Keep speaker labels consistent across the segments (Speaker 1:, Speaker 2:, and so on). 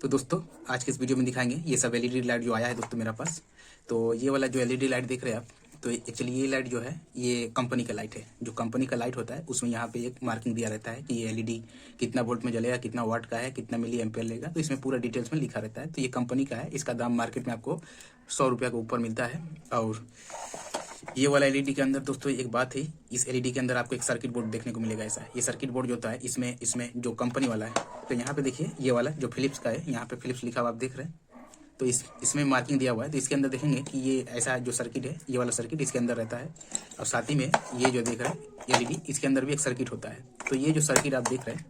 Speaker 1: तो दोस्तों आज के इस वीडियो में दिखाएंगे ये सब एलईडी लाइट जो आया है दोस्तों मेरे पास। तो ये वाला जो एलईडी लाइट देख रहे हैं आप, तो एक्चुअली ये लाइट जो है ये कंपनी का लाइट है। जो कंपनी का लाइट होता है उसमें यहाँ पे एक मार्किंग दिया रहता है कि ये एलईडी कितना वोल्ट में जलेगा, कितना वाट का है, कितना मिली एम्पेयर लेगा, तो इसमें पूरा डिटेल्स में लिखा रहता है। तो ये कंपनी का है, इसका दाम मार्केट में आपको 100 रुपये के ऊपर मिलता है। और ये वाला एलईडी के अंदर दोस्तों एक बात है, इस एलईडी के अंदर आपको एक सर्किट बोर्ड देखने को मिलेगा। ऐसा ये सर्किट बोर्ड जो होता है इसमें जो कंपनी वाला है, तो यहाँ पे देखिए ये वाला जो फिलिप्स का है, यहाँ पे फिलिप्स लिखा हुआ आप देख रहे हैं। तो इसमें मार्किंग दिया हुआ है। तो इसके अंदर देखेंगे कि ये ऐसा जो सर्किट है, ये वाला सर्किट इसके अंदर रहता है। और साथ ही में ये जो देख रहे हैं एलईडी, इसके अंदर भी एक सर्किट होता है। तो ये जो सर्किट आप देख रहे हैं,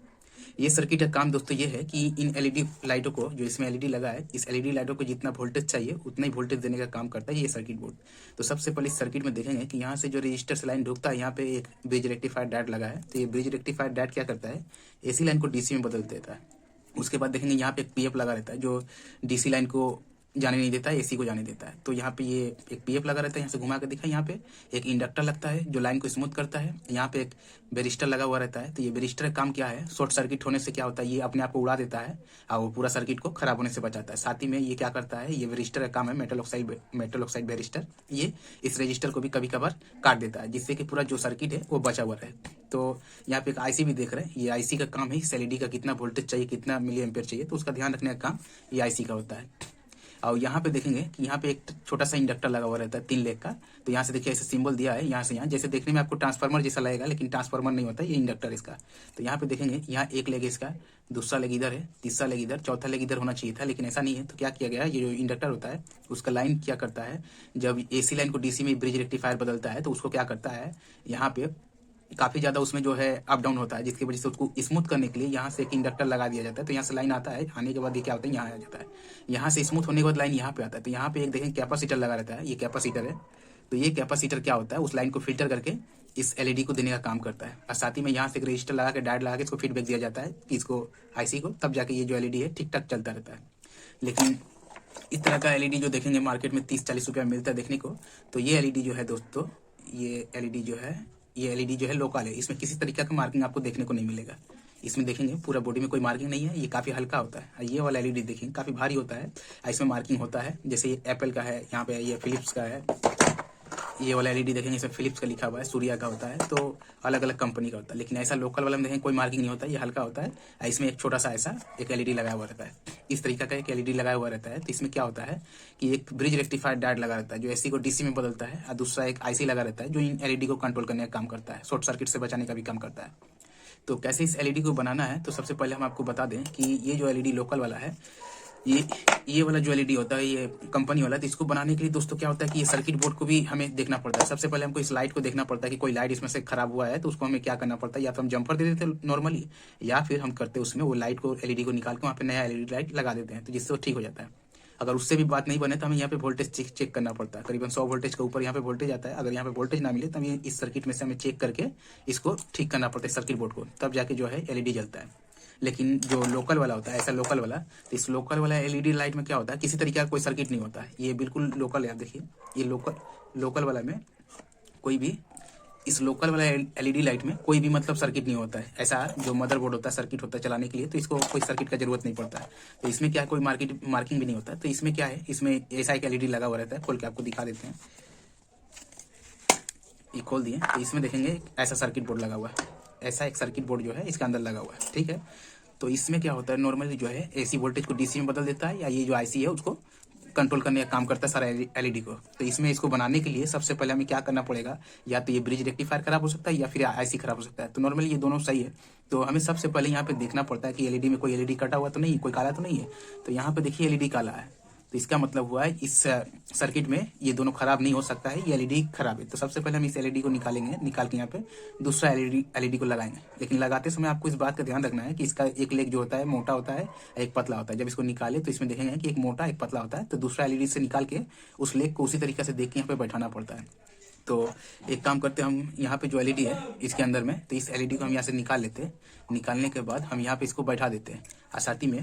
Speaker 1: ये सर्किट का काम दोस्तों ये है कि इन एलईडी लाइटों को, जो इसमें एलईडी लगा है, इस एलईडी लाइटों को जितना वोल्टेज चाहिए उतना ही वोल्टेज देने का काम करता है ये सर्किट बोर्ड। तो सबसे पहले इस सर्किट में देखेंगे कि यहाँ से जो रजिस्टर से लाइन ढुकता है, यहाँ पे एक ब्रिज रेक्टिफायर डाट लगा है। तो ये ब्रिज रेक्टिफायर डाट क्या करता है, एसी लाइन को डीसी में बदल देता है। उसके बाद देखेंगे यहाँ पे एक पीएफ लगा रहता है जो डीसी लाइन को जाने नहीं देता है, एसी को जाने देता है। तो यहाँ पे ये एक पीएफ लगा रहता है, यहाँ से घुमा के दिखा, यहाँ पे एक इंडक्टर लगता है जो लाइन को स्मूथ करता है। यहाँ पे एक बेरिस्टर लगा हुआ रहता है। तो ये बेरिस्टर का काम क्या है, शॉर्ट सर्किट होने से क्या होता है, ये अपने आप को उड़ा देता है और वो पूरा सर्किट को खराब होने से बचाता है। साथ ही में ये क्या करता है, ये बेरिस्टर का काम है, मेटल ऑक्साइड बेरिस्टर, ये इस रजिस्टर को भी कभी कभार काट देता है जिससे कि पूरा जो सर्किट है वो बचा हुआ रहे। तो यहाँ पे एक आईसी भी देख रहे हैं, ये आईसी का काम है इस एलईडी का कितना वोल्टेज चाहिए, कितना मिली एम्पेयर चाहिए, तो उसका ध्यान रखने का काम ये आईसी का होता है। और यहाँ पे देखेंगे कि यहाँ पे एक छोटा सा इंडक्टर लगा हुआ रहता है 3 लेग का। तो यहाँ से देखिए ऐसे सिंबल दिया है, यहाँ से यहाँ जैसे देखने में आपको ट्रांसफार्मर जैसा लगेगा, लेकिन ट्रांसफार्मर नहीं होता, ये इंडक्टर इसका। तो यहाँ पे देखेंगे यहाँ एक लेग इसका, दूसरा लेग इधर है, तीसरा लेग इधर, चौथा लेग इधर होना चाहिए था, लेकिन ऐसा नहीं है। तो क्या किया गया, ये जो इंडक्टर होता है उसका लाइन क्या करता है, जब एसी लाइन को डीसी में ब्रिज रेक्टिफायर बदलता है तो उसको क्या करता है, यहाँ पे काफी ज्यादा उसमें जो है अप डाउन होता है, जिसकी वजह से उसको स्मूथ करने के लिए यहाँ से एक इंडक्टर लगा दिया जाता है। तो यहाँ से लाइन आता है, आने के बाद ये क्या होता है, यहाँ आ जाता है, यहाँ से स्मूथ होने के बाद लाइन यहाँ पे आता है। तो यहाँ पे एक देखें कैपेसिटर लगा रहता है, ये कैपेसिटर है। तो ये कैपेसिटर क्या होता है, उस लाइन को फिल्टर करके इस एलईडी को देने का काम करता है। और साथ ही में यहाँ से एक रजिस्टर लगा के डायोड लगा के इसको फीडबैक दिया जाता है कि इसको आईसी को, तब जाके ये जो एलईडी है ठीक ठाक चलता रहता है। लेकिन इस तरह का एलईडी जो देखेंगे मार्केट में 30-40 रुपया मिलता है देखने को। तो ये एलईडी जो है दोस्तों, ये एलईडी जो है लोकल है, इसमें किसी तरीके का मार्किंग आपको देखने को नहीं मिलेगा। इसमें देखेंगे पूरा बॉडी में कोई मार्किंग नहीं है, ये काफी हल्का होता है। ये वाला एलईडी देखेंगे काफी भारी होता है, इसमें मार्किंग होता है। जैसे ये एप्पल का है, यहाँ पे ये फिलिप्स का है। ये वाला एलईडी देखेंगे इसमें फिलिप्स का लिखा हुआ है, सूर्या का होता है, तो अलग अलग कंपनी का होता है। लेकिन ऐसा लोकल वाला में देखेंगे कोई मार्किंग नहीं होता, ये हल्का होता है। इसमें एक छोटा सा ऐसा एक एलईडी लगाया हुआ रहता है, इस तरीका का एक एलईडी लगाया हुआ रहता है। तो इसमें क्या होता है कि एक ब्रिज रेक्टिफायर डायोड लगा रहता है जो एसी को डीसी में बदलता है, और दूसरा एक आईसी लगा रहता है जो इन एलईडी को कंट्रोल करने का काम करता है, शॉर्ट सर्किट से बचाने का भी काम करता है। तो कैसे इस एलईडी को बनाना है, तो सबसे पहले हम आपको बता दें कि ये जो एलईडी लोकल वाला है, ये वाला जो एलईडी होता है ये कंपनी वाला, तो इसको बनाने के लिए दोस्तों क्या होता है कि ये सर्किट बोर्ड को भी हमें देखना पड़ता है। सबसे पहले हमको इस लाइट को देखना पड़ता है कि कोई लाइट इसमें से खराब हुआ है, तो उसको हमें क्या करना पड़ता है, या तो हम जंपर दे देते नॉर्मली, या फिर हम करते उसमें वो लाइट को, एलईडी को निकाल के वहाँ पे नया एलईडी लाइट लगा देते हैं, तो जिससे वो ठीक हो जाता है। अगर उससे भी बात नहीं बने तो हमें यहाँ पे वोल्टेज चेक करना पड़ता है। करीबन 100 वोल्टेज के ऊपर यहाँ पे वोल्टेज आता है। अगर यहाँ पे वोल्टेज ना मिले तो हमें इस सर्किट में से हमें चेक करके इसको ठीक करना पड़ता है सर्किट बोर्ड को, तब जाके जो है एलईडी जलता है। लेकिन जो लोकल वाला होता है, ऐसा लोकल वाला, तो इस लोकल वाला एलईडी लाइट में क्या होता है, किसी तरीके का कोई सर्किट नहीं होता है, ये बिल्कुल लोकल है। आप देखिए ये लोकल वाला में कोई भी, इस लोकल वाला एलईडी लाइट में कोई भी मतलब सर्किट नहीं होता है। ऐसा जो मदरबोर्ड होता है सर्किट होता है चलाने के लिए, तो इसको कोई सर्किट का जरूरत नहीं पड़ता है। तो इसमें क्या है, कोई मार्किंग भी नहीं होता है। तो इसमें क्या है, इसमें ऐसा एक एलईडी लगा हुआ रहता है, खोल के आपको दिखा देते हैं। ये खोल दिए, तो इसमें देखेंगे ऐसा सर्किट बोर्ड लगा हुआ है, ऐसा एक सर्किट बोर्ड जो है इसके अंदर लगा हुआ है, ठीक है। तो इसमें क्या होता है, नॉर्मली जो है एसी वोल्टेज को डीसी में बदल देता है, या ये जो आईसी है उसको कंट्रोल करने का काम करता है सारा एलईडी को। तो इसमें इसको बनाने के लिए सबसे पहले हमें क्या करना पड़ेगा, या तो ये ब्रिज रेक्टिफायर खराब हो सकता है या फिर आईसी खराब हो सकता है। तो नॉर्मली ये दोनों सही है। तो हमें सबसे पहले यहाँ पे देखना पड़ता है कि एलईडी में कोई एलईडी कटा हुआ तो नहीं, कोई काला तो नहीं है। तो यहाँ पे देखिए एलईडी काला है, तो इसका मतलब हुआ है इस सर्किट में ये दोनों खराब नहीं हो सकता है, ये एलईडी खराब है। तो सबसे पहले हम इस एलईडी को निकालेंगे, निकाल के यहाँ पे दूसरा एलईडी को लगाएंगे। लेकिन लगाते समय आपको इस बात का ध्यान रखना है कि इसका एक लेग जो होता है मोटा होता है, एक पतला होता है। जब इसको निकाले तो इसमें देखेंगे कि एक मोटा एक पतला होता है, तो दूसरा एलईडी से निकाल के उस लेग को उसी तरीके से देख के यहाँ पे बैठाना पड़ता है। तो एक काम करते हैं हम, यहाँ पे जो एलईडी है इसके अंदर में, तो इस एलईडी को हम यहाँ से निकाल लेते हैं। निकालने के बाद हम यहाँ पे इसको बैठा देते हैं, और साथ ही में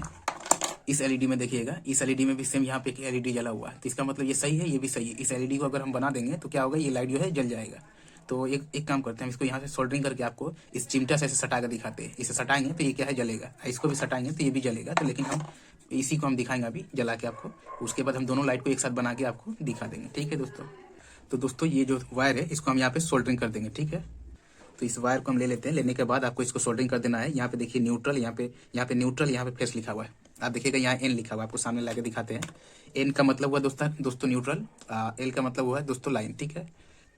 Speaker 1: इस एलईडी में देखिएगा, इस एलईडी में भी सेम यहाँ पे एक एलईडी जला हुआ है। तो इसका मतलब ये सही है, ये भी सही है। इस एलईडी को अगर हम बना देंगे तो क्या होगा, ये लाइट जो है जल जाएगा। तो एक काम करते हैं, हम इसको यहाँ से सोल्डरिंग करके आपको इस चिमटा से ऐसे सटा कर दिखाते हैं। इसे सटाएंगे तो ये क्या है, जलेगा। इसको भी सटाएंगे तो ये भी जलेगा। तो लेकिन हम इसी को हम दिखाएंगे अभी जला के आपको। उसके बाद हम दोनों लाइट को एक साथ बना के आपको दिखा देंगे, ठीक है दोस्तों। तो दोस्तों ये जो वायर है इसको हम यहाँ पे सोल्डरिंग कर देंगे, ठीक है। तो इस वायर को हम ले लेते हैं। लेने के बाद आपको इसको सोल्डरिंग कर देना है। यहाँ पे देखिए न्यूट्रल, यहाँ पे न्यूट्रल, यहाँ पे फेस लिखा हुआ है। आप देखिएगा यहाँ एन लिखा हुआ है, आपको सामने लाके दिखाते हैं। एन का मतलब हुआ दोस्तों न्यूट्रल, एल का मतलब हुआ है दोस्तों लाइन, ठीक है।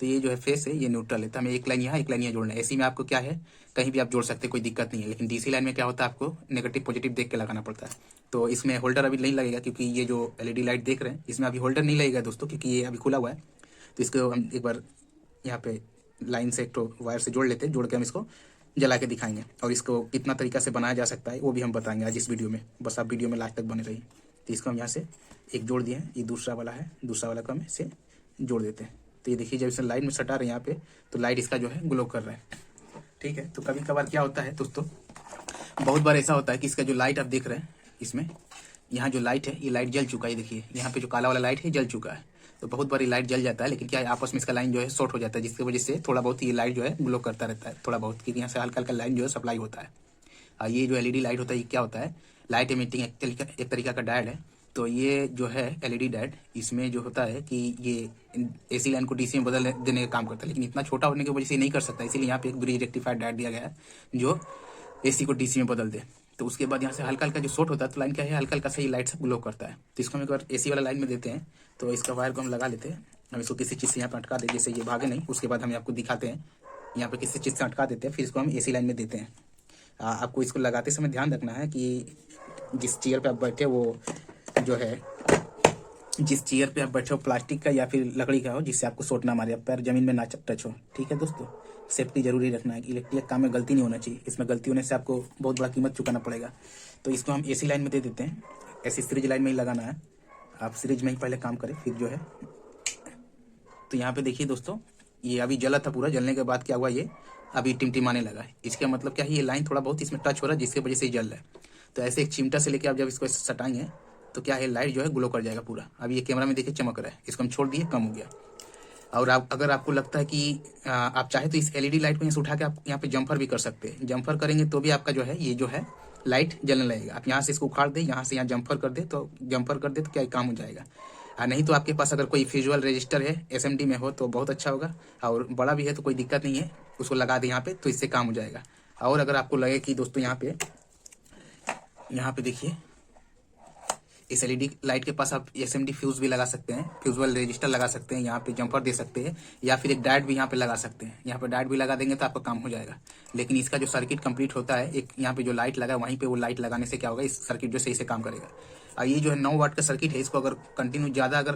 Speaker 1: तो ये जो है फेस है, ये न्यूट्रल है। तो हमें एक लाइन यहाँ जोड़ना है। ऐसी में आपको क्या है, कहीं भी आप जोड़ सकते हैं, कोई दिक्कत नहीं है। लेकिन डीसी लाइन में क्या होता है, आपको नेगेटिव पॉजिटिव देख के लगाना पड़ता है। तो इसमें होल्डर अभी नहीं लगेगा, क्योंकि ये जो एलईडी लाइट देख रहे हैं इसमें अभी होल्डर नहीं लगेगा दोस्तों, क्योंकि ये अभी खुला हुआ है। तो इसको हम एक बार यहाँ पे लाइन से एक तो वायर से जोड़ लेते हैं। जोड़ के हम इसको जला के दिखाएंगे, और इसको कितना तरीका से बनाया जा सकता है वो भी हम बताएंगे आज इस वीडियो में। बस आप वीडियो में लास्ट तक बने रहिए। तो इसको हम यहाँ से एक जोड़ दिए हैं, ये दूसरा वाला है, दूसरा वाला को हम इसे जोड़ देते हैं। तो ये देखिए जब इसे लाइट में सटा रहे हैं यहाँ पे, तो लाइट इसका जो है ग्लो कर रहा है, ठीक है। तो कभी कभार क्या होता है दोस्तों, बहुत बार ऐसा होता है कि इसका जो लाइट आप देख रहे हैं इसमें, यहाँ जो लाइट है ये लाइट जल चुका है। देखिए यहाँ पे जो काला वाला लाइट है जल चुका है। तो बहुत बार ये लाइट जल जाता है, लेकिन क्या है आपस में इसका लाइन जो है शॉर्ट हो जाता है, जिसकी वजह से थोड़ा बहुत ये लाइट जो है ग्लो करता रहता है थोड़ा बहुत, क्योंकि यहाँ से हल्का हल्का लाइन जो है सप्लाई होता है। और ये जो एलईडी लाइट होता है ये क्या होता है, लाइट एमिटिंग एक तरीका का डायोड है। तो ये जो है एलईडी डायोड, इसमें जो होता है कि ये एसी लाइन को डीसी में बदल देने का काम करता है। लेकिन इतना छोटा होने की वजह से नहीं कर सकता, इसीलिए यहाँ पे एक ब्रिज रेक्टिफायर डायोड दिया गया है जो एसी को डीसी में बदल दे। तो उसके बाद यहाँ से हल्का हल्का जो शॉर्ट होता है, तो लाइन क्या है हल्का हल्का से ये लाइट से ग्लो करता है। तो इसको हम एक बार एसी वाला लाइन में देते हैं। तो इसका वायर को हम लगा लेते हैं। हम इसको किसी चीज़ से यहाँ पर अटका दें, जैसे ये भागे नहीं। उसके बाद हम आपको दिखाते हैं, यहाँ पर किसी चीज़ से अटका देते हैं, फिर इसको हम एसी लाइन में देते हैं। आपको इसको लगाते समय ध्यान रखना है कि जिस चेयर पे आप बैठे वो जो है, जिस चेयर पे आप बैठे हो प्लास्टिक का या फिर लकड़ी का हो, जिससे आपको शॉर्ट ना मारे, पैर जमीन में ना टच हो, ठीक है दोस्तों। सेफ्टी जरूरी रखना है, इलेक्ट्रिक काम में गलती नहीं होना चाहिए। इसमें गलती होने से आपको बहुत बड़ा कीमत चुकाना पड़ेगा। तो इसको हम एसी लाइन में दे देते हैं। ऐसी सीरीज लाइन में ही लगाना है, आप सीरीज में ही पहले काम करें फिर जो है। तो यहाँ पे देखिए दोस्तों, ये अभी जला था पूरा, जलने के बाद क्या हुआ, ये अभी टिमटिमाने लगा है। इसका मतलब क्या है, ये लाइन थोड़ा बहुत इसमें टच हो रहा है, जिसकी वजह से जल रहा है। तो ऐसे एक चिमटा से लेके आप जब इसको सटाएंगे तो क्या है, लाइट जो है ग्लो कर जाएगा पूरा। अभी ये कैमरा में देखिए चमक रहा है, इसको हम छोड़ दिए, कम हो गया। और आप अगर आपको लगता है कि आप चाहे तो इस एलईडी लाइट को यहाँ से उठा के आप यहाँ पे जम्फर भी कर सकते हैं। जम्फर करेंगे तो भी आपका जो है ये जो है लाइट जलने लगेगा। आप यहाँ से इसको उखाड़ दे, यहाँ से यहाँ जम्फर कर दे, तो क्या काम हो जाएगा। नहीं तो आपके पास अगर कोई फ्यूजुअल रजिस्टर है एसएमडी में हो तो बहुत अच्छा होगा, और बड़ा भी है तो कोई दिक्कत नहीं है, उसको लगा दे यहाँ पे, तो इससे काम हो जाएगा। और अगर आपको लगे कि दोस्तों यहाँ पे देखिए इस एलईडी लाइट के पास आप एसएमडी फ्यूज भी लगा सकते हैं, फ्यूजुअल रजिस्टर लगा सकते हैं, यहाँ पे जंपर दे सकते हैं, या फिर एक डायोड भी यहाँ पे लगा सकते हैं। यहाँ पे डायोड भी लगा देंगे तो आपका काम हो जाएगा। लेकिन इसका जो सर्किट कंप्लीट होता है, एक यहाँ पे जो लाइट लगा वहीं पे वो लाइट लगाने से क्या होगा, इस सर्किट जो सही से काम करेगा। और ये जो है 9 वाट का सर्किट है, इसको अगर कंटिन्यू ज़्यादा अगर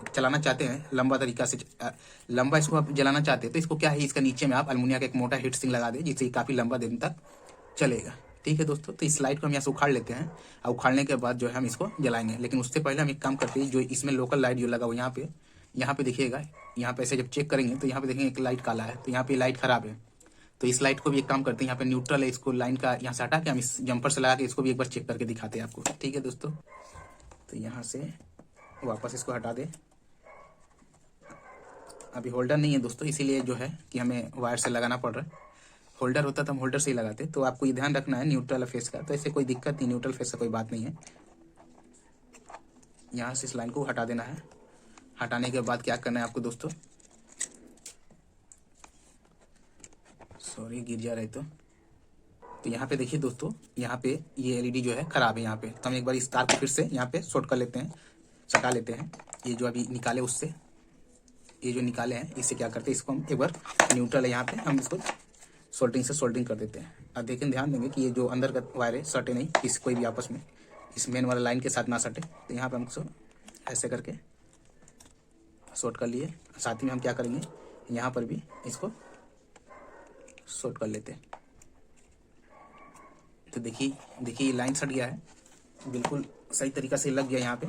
Speaker 1: चलाना चाहते हैं, लंबा तरीका से लंबा इसको आप जलाना चाहते हैं, तो इसको क्या है, इसका नीचे में आप अल्मुनिया का एक मोटा हीट सिंक लगा दें, जिससे काफ़ी लंबा दिन तक चलेगा, ठीक है दोस्तों। तो इस लाइट को हम यहाँ से उखाड़ लेते हैं, और उखाड़ने के बाद जो है हम इसको जलाएंगे। लेकिन उससे पहले हम एक काम करते हैं, जो इसमें लोकल लाइट जो लगा हुआ यहाँ पे देखिएगा, यहाँ पे ऐसे जब चेक करेंगे तो यहाँ पे देखेंगे एक लाइट काला है, तो यहाँ पे लाइट खराब है। तो इस लाइट को भी एक काम करते हैं, यहाँ पे न्यूट्रल है, इसको लाइन का यहाँ से हटा के हम इस जंपर से लगा के इसको भी एक बार चेक करके दिखाते हैं आपको, ठीक है दोस्तों। तो यहाँ से वापस इसको हटा दे। अभी होल्डर नहीं है दोस्तों, इसीलिए जो है कि हमें वायर से लगाना पड़ रहा है। होल्डर होता तो हम होल्डर से ही लगाते। तो आपको ये ध्यान रखना है न्यूट्रल फेस का, तो ऐसे कोई दिक्कत नहीं, न्यूट्रल फेस का कोई बात नहीं है। यहाँ से इस लाइन को हटा देना है। हटाने के बाद क्या करना है आपको दोस्तों, सॉरी गिर जा रहे तो यहाँ पे देखिए दोस्तों, यहाँ पे ये एलईडी जो है खराब है यहाँ पे। तो हम एक बार इस तार को फिर से यहाँ पे शॉर्ट कर लेते हैं, सटा लेते हैं। ये जो अभी निकाले उससे, ये जो निकाले हैं इससे क्या करते हैं, इसको हम एक बार न्यूट्रल है यहाँ पे, हम इसको सोल्डरिंग कर देते हैं। अब देखें, ध्यान देंगे कि ये जो अंदर का वायर है सटे नहीं, इस कोई भी आपस में इस मेन वाला लाइन के साथ ना सटे। तो यहाँ पे हम इसको ऐसे करके शॉर्ट कर लिए। साथ ही में हम क्या करेंगे, यहाँ पर भी इसको शॉर्ट कर लेते हैं। तो देखिए लाइन सट गया है, बिल्कुल सही तरीका से लग गया यहाँ पे।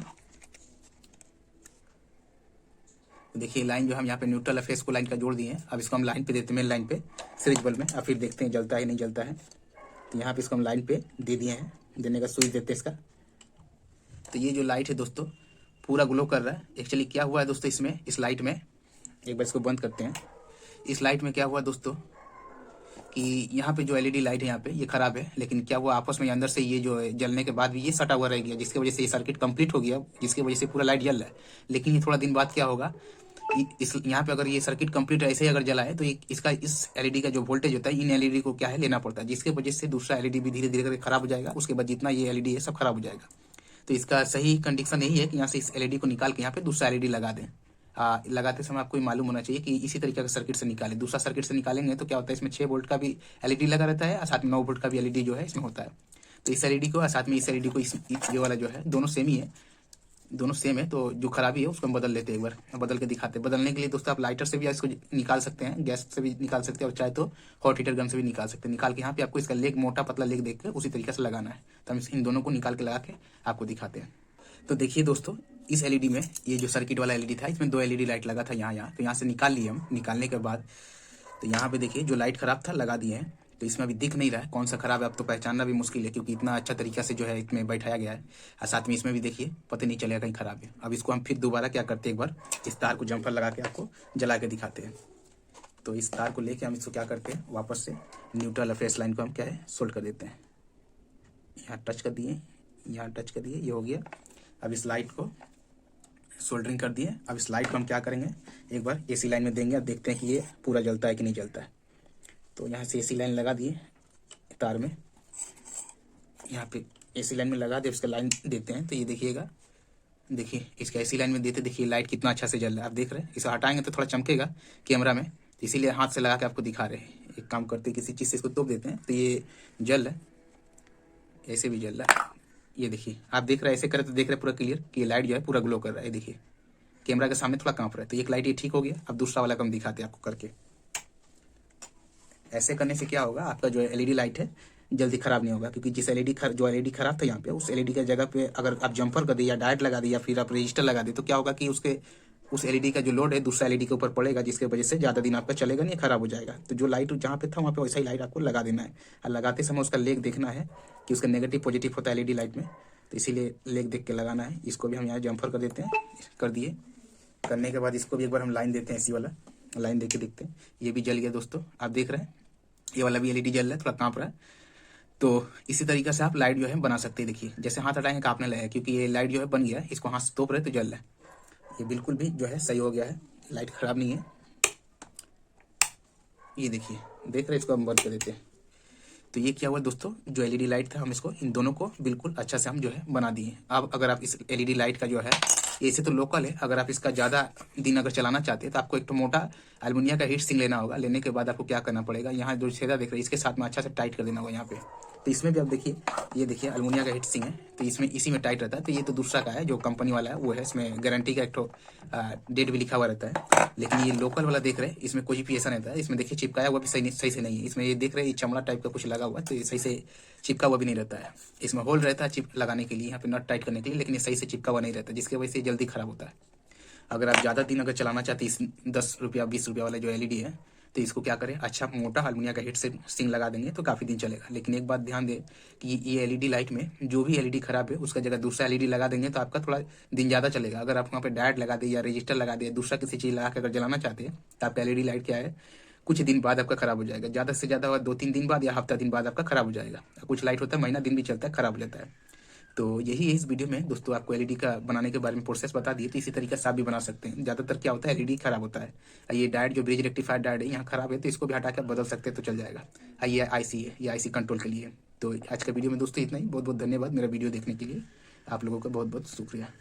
Speaker 1: देखिए लाइन जो हम यहाँ पे न्यूट्रल फेस को लाइन का जोड़ दिए हैं। अब इसको हम लाइन पे देते हैं, मेन लाइन पे सीरीज बल्ब में। अब फिर देखते हैं जलता है नहीं जलता है। तो यहाँ पे इसको हम लाइन पे दे दिए हैं, देने का स्विच देते हैं इसका। तो ये जो लाइट है दोस्तों पूरा ग्लो कर रहा है। एक्चुअली क्या हुआ है दोस्तों, इसमें इस लाइट में एक बार इसको बंद करते हैं। इस लाइट में क्या हुआ दोस्तों, कि यहाँ पे जो एलईडी लाइट है यहाँ पे ये खराब है, लेकिन क्या वो आपस में अंदर से ये जो है जलने के बाद भी ये सटा हुआ रह गया, जिसकी वजह से ये सर्किट कंप्लीट हो गया, जिसकी वजह से पूरा लाइट जल रहा है। लेकिन ये थोड़ा दिन बाद क्या होगा, इस यहाँ पे अगर ये सर्किट कंप्लीट ऐसे ही अगर जला है तो इसका इस एलईडी का जो वोल्टेज होता है इन एलईडी को क्या है लेना पड़ता है, जिसकी वजह से दूसरा एलईडी भी धीरे धीरे करके खराब हो जाएगा। उसके बाद जितना ये एलईडी है सब खराब हो जाएगा। तो इसका सही कंडीशन यही है कि यहाँ से इस एलईडी को निकाल के यहाँ पे दूसरा एलईडी लगा दें। लगाते समय आपको मालूम होना चाहिए कि इसी तरीके का सर्किट से निकालें। दूसरा सर्किट से निकालेंगे तो क्या होता है, इसमें 6 वोल्ट का भी एलईडी लगा रहता है और साथ में 9 वोल्ट का भी एलईडी जो है इसमें होता है। तो इस एलईडी को और साथ में इस एलईडी को ये वाला जो है दोनों सेम ही है, दोनों सेम है। तो जो खराबी है उसको हम बदल लेते हैं, एक बार बदल के दिखाते हैं। बदलने के लिए दोस्तों आप लाइटर से भी इसको निकाल सकते हैं, गैस से भी निकाल सकते हैं और चाहे तो हॉट हीटर गन से भी निकाल सकते हैं। निकाल के यहाँ पे आपको इसका लेग मोटा पतला लेग देख कर उसी तरीके से लगाना है। तो हम इन दोनों को निकाल के लगा के आपको दिखाते हैं। तो देखिए दोस्तों, इस एलईडी में ये जो सर्किट वाला एलईडी था इसमें 2 एलईडी लाइट लगा था यहाँ। तो यहाँ से निकाल लिए हम। निकालने के बाद तो यहाँ पे देखिए जो लाइट खराब था लगा दिए हैं। तो इसमें अभी दिख नहीं रहा है कौन सा खराब है, अब तो पहचानना भी मुश्किल है क्योंकि इतना अच्छा तरीका से जो है इसमें बैठाया गया है। और साथ में इसमें भी देखिए पता नहीं चलेगा कहीं खराब है। अब इसको हम फिर दोबारा क्या करते हैं, एक बार इस तार को जम्पर लगा के आपको जला के दिखाते हैं। तो इस तार को लेके हम इसको क्या करते हैं, वापस से न्यूट्रल फेस लाइन को हम क्या है सोल्ड कर देते हैं। यहाँ टच कर दिए, यहाँ टच कर दिए, ये हो गया। अब इस लाइट को सोल्डरिंग कर दिए। अब इस लाइट को हम क्या करेंगे, एक बार एसी लाइन में देंगे। अब देखते हैं कि ये पूरा जलता है कि नहीं जलता है। तो यहाँ से एसी लाइन लगा दिए तार में, यहाँ पे एसी लाइन में लगा दे, उसका लाइन देते हैं। तो ये देखिएगा, देखिए इसका एसी लाइन में देते देखिए लाइट कितना अच्छा से जल रहा है। आप देख रहे हैं, इसे हटाएंगे तो थोड़ा चमकेगा कैमरा में, तो इसीलिए हाथ से लगा के आपको दिखा रहे हैं। एक काम करते हैं, किसी चीज़ से इसको तोप देते हैं तो ये जल रहा है, ऐसे भी जल रहा है। ये देखिए आप देख रहे हैं, ऐसे करें तो देख रहे हैं पूरा क्लियर कि ये लाइट जो है पूरा ग्लो कर रहा है। देखिए कैमरा के सामने थोड़ा कांप रहा है। तो एक लाइट ये ठीक हो गया। अब दूसरा वाला कम दिखाते हैं आपको करके। ऐसे करने से क्या होगा, आपका जो एलईडी लाइट है जल्दी खराब नहीं होगा, क्योंकि जिस जो एलईडी खराब था यहाँ पे, उस एलईडी की जगह पे अगर आप जंपर कर दे या डायट लगा दे या फिर आप रजिस्टर लगा दे तो क्या होगा कि उस एलईडी का जो लोड है दूसरा एलईडी के ऊपर पड़ेगा, जिसकी वजह से ज़्यादा दिन आपका चलेगा नहीं, खराब हो जाएगा। तो जो लाइट जहाँ पे था वहाँ पे वैसा ही लाइट आपको लगा देना है। और लगाते समय उसका लेग देखना है कि उसका नेगेटिव पॉजिटिव होता है एलईडी लाइट में, तो इसीलिए लेग देख के लगाना है। इसको भी हम यहाँ जंपर कर देते हैं, कर दिए। करने के बाद इसको भी एक बार हम लाइन देते हैं, एसी वाला लाइन दे के देखते हैं। ये भी जल गया दोस्तों, आप देख रहे हैं ये वाला भी एलईडी जल रहा है, थोड़ा कांप रहा है। तो इसी तरीके से आप लाइट जो है बना सकते हैं। देखिए जैसे हाथ हटाएंगे कांपने लगेगा, क्योंकि ये लाइट जो है बन गया है, इसको हाथ से तोप रहे तो जल रहा है। ये बिल्कुल भी जो है सही हो गया है, लाइट खराब नहीं है। ये देखिए, देख रहे हैं, इसको हम बंद कर देते हैं। तो ये क्या हुआ दोस्तों, जो एलईडी लाइट था हम इसको इन दोनों को बिल्कुल अच्छा से हम जो है बना दिए। अब अगर आप इस एलईडी लाइट का जो है, ऐसे तो लोकल है, अगर आप इसका ज़्यादा दिन अगर चलाना चाहते हैं तो आपको एक तो मोटा एल्युमिनिया का हीट सिंक लेना होगा। लेने के बाद आपको क्या करना पड़ेगा, यहाँ जो छेदा देख रहे हैं इसके साथ में अच्छा से टाइट कर देना होगा यहाँ पे। तो इसमें भी आप देखिए, ये देखिए एल्युमिनिया का हीट सिंक है, तो इसमें इसी में टाइट रहता है। तो ये तो दूसरा का है जो कंपनी वाला है वो है, इसमें गारंटी का एक तो डेट भी लिखा हुआ रहता है। लेकिन ये लोकल वाला देख रहे हैं, इसमें कोई भी ऐसा नहीं रहता है। इसमें देखिए चिपकाया हुआ भी सही से नहीं है। इसमें ये देख रहे हैं, ये चमड़ा टाइप का कुछ लगा हुआ है, तो ये सही से चिपका हुआ भी नहीं रहता है। इसमें होल रहता है चिप लगाने के लिए, यहाँ पे नट टाइट करने के लिए, लेकिन ये सही से चिपका हुआ नहीं रहता, जिसकी वजह से जल्दी खराब होता है। अगर आप ज़्यादा दिन अगर चलाना चाहते हैं इस 10 रुपया 20 रुपया वाला जो एलईडी है, तो इसको क्या करें, अच्छा मोटा एल्युमिनिया का हीट सिंक लगा देंगे तो काफ़ी दिन चलेगा। लेकिन एक बात ध्यान दें कि ये एलईडी लाइट में जो भी एलईडी खराब है उसका जगह दूसरा एलईडी लगा देंगे तो आपका थोड़ा दिन ज़्यादा चलेगा। अगर आप वहाँ पे डायट लगा दे या रजिस्टर लगा दे, दूसरा किसी चीज़ लगा के अगर जलाना चाहते हैं तो आपका एलईडी लाइट क्या है, कुछ दिन बाद आपका खराब हो जाएगा। ज़्यादा से ज़्यादा 2-3 दिन बाद या हफ्ता दिन बाद आपका खराब हो जाएगा। कुछ लाइट होता है महीना दिन भी चलता है, खराब हो जाता है। तो यही है इस वीडियो में दोस्तों, आपको एलईडी का बनाने के बारे में प्रोसेस बता दिए। तो इसी तरीके से आप भी बना सकते हैं। ज़्यादातर क्या होता है, एलईडी खराब होता है। ये डायोड जो ब्रिज रेक्टिफायर डायोड है यहाँ खराब है, तो इसको भी हटा कर बदल सकते हैं तो चल जाएगा। ये आईसी है, ये आईसी कंट्रोल के लिए। तो आज का वीडियो में दोस्तों इतना ही। बहुत बहुत धन्यवाद मेरा वीडियो देखने के लिए। आप लोगों का बहुत बहुत शुक्रिया।